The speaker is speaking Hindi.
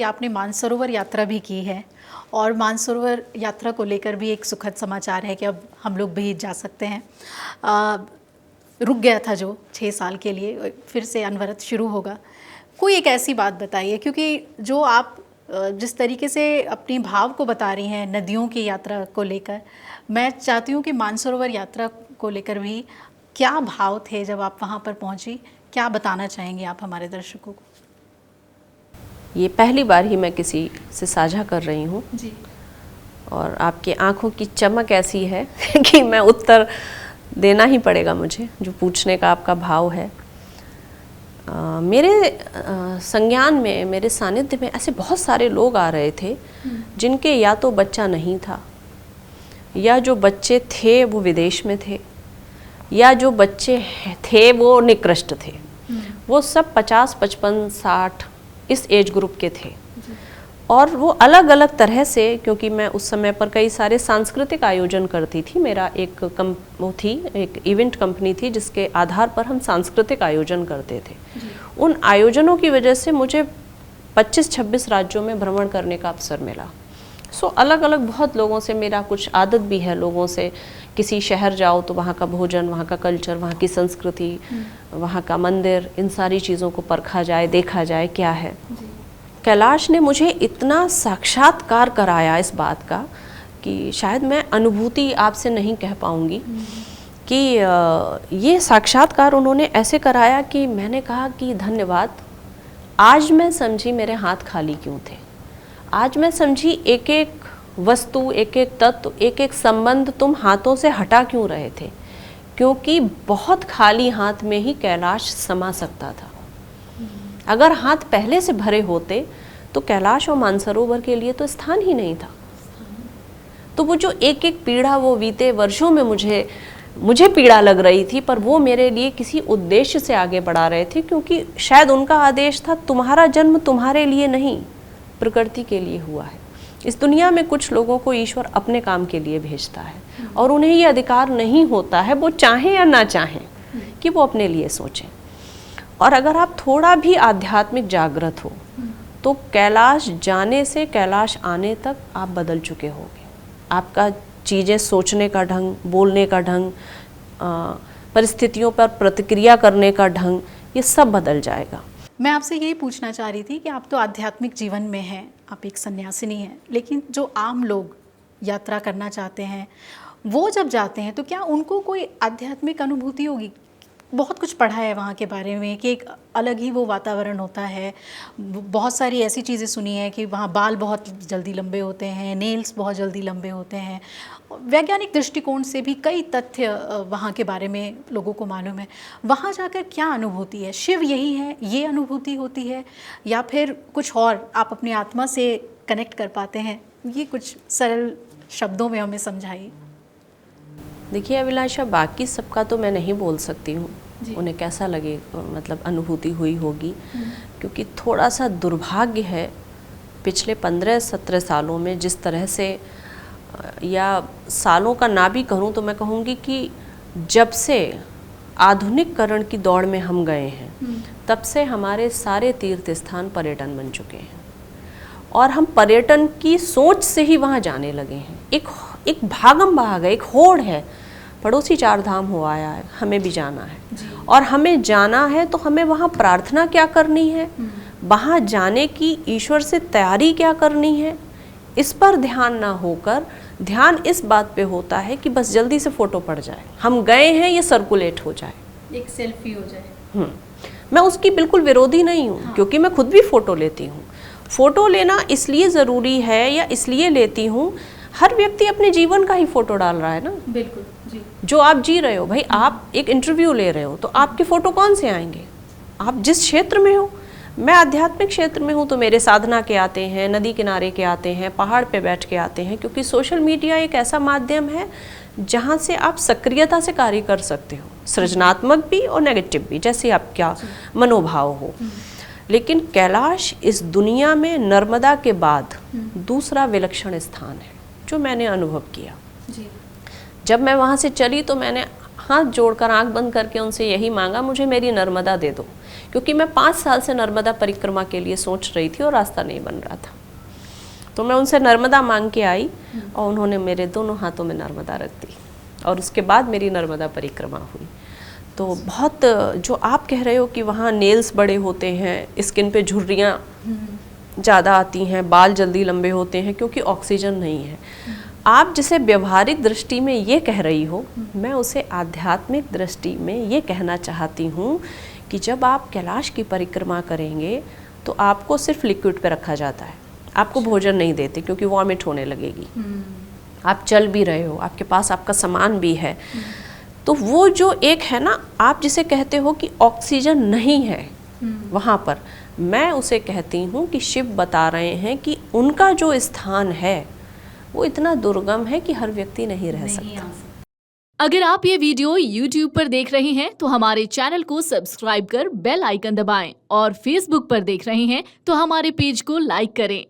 ही आपने मानसरोवर यात्रा भी की है और मानसरोवर यात्रा को लेकर भी एक सुखद समाचार है कि अब हम लोग भी जा सकते हैं। रुक गया था जो 6 साल के लिए, फिर से अनवरत शुरू होगा। कोई एक ऐसी बात बताइए, क्योंकि जो आप जिस तरीके से अपनी भाव को बता रही हैं नदियों की यात्रा को लेकर, मैं चाहती हूँ कि मानसरोवर यात्रा को लेकर भी क्या भाव थे जब आप वहाँ पर पहुँची, क्या बताना चाहेंगे आप हमारे दर्शकों को? ये पहली बार ही मैं किसी से साझा कर रही हूँ जी। और आपकी आंखों की चमक ऐसी है कि मैं उत्तर देना ही पड़ेगा मुझे, जो पूछने का आपका भाव है। मेरे संज्ञान में, मेरे सानिध्य में ऐसे बहुत सारे लोग आ रहे थे जिनके या तो बच्चा नहीं था, या जो बच्चे थे वो विदेश में थे, या जो बच्चे थे वो निकृष्ट थे। वो सब 50, 55, 60 इस एज ग्रुप के थे। और वो अलग अलग तरह से, क्योंकि मैं उस समय पर कई सारे सांस्कृतिक आयोजन करती थी। मेरा एक इवेंट कंपनी थी जिसके आधार पर हम सांस्कृतिक आयोजन करते थे। उन आयोजनों की वजह से मुझे 25-26 राज्यों में भ्रमण करने का अवसर मिला। सो अलग अलग बहुत लोगों से मेरा कुछ आदत भी है, लोगों से किसी शहर जाओ तो वहाँ का भोजन, वहाँ का कल्चर, वहाँ की संस्कृति, वहाँ का मंदिर, इन सारी चीज़ों को परखा जाए, देखा जाए क्या है। कैलाश ने मुझे इतना साक्षात्कार कराया इस बात का कि शायद मैं अनुभूति आपसे नहीं कह पाऊँगी कि ये साक्षात्कार उन्होंने ऐसे कराया कि मैंने कहा कि धन्यवाद। आज मैं समझी मेरे हाथ खाली क्यों थे। आज मैं समझी एक एक वस्तु, एक एक तत्व, एक एक संबंध तुम हाथों से हटा क्यों रहे थे, क्योंकि बहुत खाली हाथ में ही कैलाश समा सकता था। अगर हाथ पहले से भरे होते तो कैलाश और मानसरोवर के लिए तो स्थान ही नहीं था। तो वो जो एक एक पीड़ा वो बीते वर्षों में मुझे पीड़ा लग रही थी, पर वो मेरे लिए किसी उद्देश्य से आगे बढ़ा रहे थे, क्योंकि शायद उनका आदेश था तुम्हारा जन्म तुम्हारे लिए नहीं, प्रकृति के लिए हुआ है। इस दुनिया में कुछ लोगों को ईश्वर अपने काम के लिए भेजता है और उन्हें ये अधिकार नहीं होता है, वो चाहें या ना चाहें, कि वो अपने लिए सोचें। और अगर आप थोड़ा भी आध्यात्मिक जागृत हो तो कैलाश जाने से कैलाश आने तक आप बदल चुके होंगे। आपका चीज़ें सोचने का ढंग, बोलने का ढंग, परिस्थितियों पर प्रतिक्रिया करने का ढंग, ये सब बदल जाएगा। मैं आपसे यही पूछना चाह रही थी कि आप तो आध्यात्मिक जीवन में हैं, आप एक सन्यासिनी हैं, लेकिन जो आम लोग यात्रा करना चाहते हैं वो जब जाते हैं तो क्या उनको कोई आध्यात्मिक अनुभूति होगी? बहुत कुछ पढ़ा है वहाँ के बारे में कि एक अलग ही वो वातावरण होता है। बहुत सारी ऐसी चीज़ें सुनी हैं कि वहाँ बाल बहुत जल्दी लंबे होते हैं, नेल्स बहुत जल्दी लंबे होते हैं। वैज्ञानिक दृष्टिकोण से भी कई तथ्य वहाँ के बारे में लोगों को मालूम है। वहाँ जाकर क्या अनुभूति है? शिव यही है, ये अनुभूति होती है, या फिर कुछ और आप अपनी आत्मा से कनेक्ट कर पाते हैं? ये कुछ सरल शब्दों में हमें समझाइए। देखिए अभिलाषा, बाकी सबका तो मैं नहीं बोल सकती हूँ, उन्हें कैसा लगे, मतलब अनुभूति हुई होगी, क्योंकि थोड़ा सा दुर्भाग्य है पिछले 15-17 सालों में जिस तरह से, या सालों का ना भी कहूँ तो मैं कहूँगी कि जब से आधुनिककरण की दौड़ में हम गए हैं तब से हमारे सारे तीर्थ स्थान पर्यटन बन चुके हैं और हम पर्यटन की सोच से ही वहाँ जाने लगे हैं। एक भागम भाग है, एक होड़ है, पड़ोसी 4 धाम हो आया है, हमें भी जाना है। और हमें जाना है तो हमें वहाँ प्रार्थना क्या करनी है, वहाँ जाने की ईश्वर से तैयारी क्या करनी है, इस पर ध्यान ना होकर ध्यान इस बात पे होता है कि बस जल्दी से फ़ोटो पड़ जाए, हम गए हैं, ये सर्कुलेट हो जाए, एक सेल्फी हो जाए। मैं उसकी बिल्कुल विरोधी नहीं हूँ, क्योंकि मैं खुद भी फ़ोटो लेती हूँ। फ़ोटो लेना इसलिए ज़रूरी है या इसलिए लेती हूँ, हर व्यक्ति अपने जीवन का ही फ़ोटो डाल रहा है ना। बिल्कुल जी। जो आप जी रहे हो, भाई आप एक इंटरव्यू ले रहे हो तो आपके फ़ोटो कौन से आएंगे? आप जिस क्षेत्र में हो, मैं आध्यात्मिक क्षेत्र में हूँ तो मेरे साधना के आते हैं, नदी किनारे के आते हैं, पहाड़ पे बैठ के आते हैं, क्योंकि सोशल मीडिया एक ऐसा माध्यम है जहाँ से आप सक्रियता से कार्य कर सकते हो, सृजनात्मक भी और नेगेटिव भी, जैसे आपका मनोभाव हो। लेकिन कैलाश इस दुनिया में नर्मदा के बाद दूसरा विलक्षण स्थान है जो मैंने अनुभव किया। जी। जब मैं वहाँ से चली तो मैंने हाथ जोड़कर आंख बंद करके उनसे यही मांगा, मुझे मेरी नर्मदा दे दो, क्योंकि मैं 5 साल से नर्मदा परिक्रमा के लिए सोच रही थी और रास्ता नहीं बन रहा था। तो मैं उनसे नर्मदा मांग के आई और उन्होंने मेरे दोनों हाथों में नर्मदा रख दी और उसके बाद मेरी नर्मदा परिक्रमा हुई। तो बहुत, जो आप कह रहे हो कि वहाँ नेल्स बड़े होते हैं, स्किन पे झुर्रियाँ ज़्यादा आती हैं, बाल जल्दी लंबे होते हैं क्योंकि ऑक्सीजन नहीं है, आप जिसे व्यवहारिक दृष्टि में ये कह रही हो, मैं उसे आध्यात्मिक दृष्टि में ये कहना चाहती हूँ कि जब आप कैलाश की परिक्रमा करेंगे तो आपको सिर्फ लिक्विड पे रखा जाता है, आपको भोजन नहीं देते क्योंकि वॉमिट होने लगेगी। आप चल भी रहे हो, आपके पास आपका सामान भी है, तो वो जो एक है ना, आप जिसे कहते हो कि ऑक्सीजन नहीं है वहाँ पर, मैं उसे कहती हूँ कि शिव बता रहे हैं कि उनका जो स्थान है वो इतना दुर्गम है कि हर व्यक्ति नहीं रह सकता। अगर आप ये वीडियो YouTube पर देख रहे हैं तो हमारे चैनल को सब्सक्राइब कर बेल आइकन दबाएं और Facebook पर देख रहे हैं तो हमारे पेज को लाइक करें।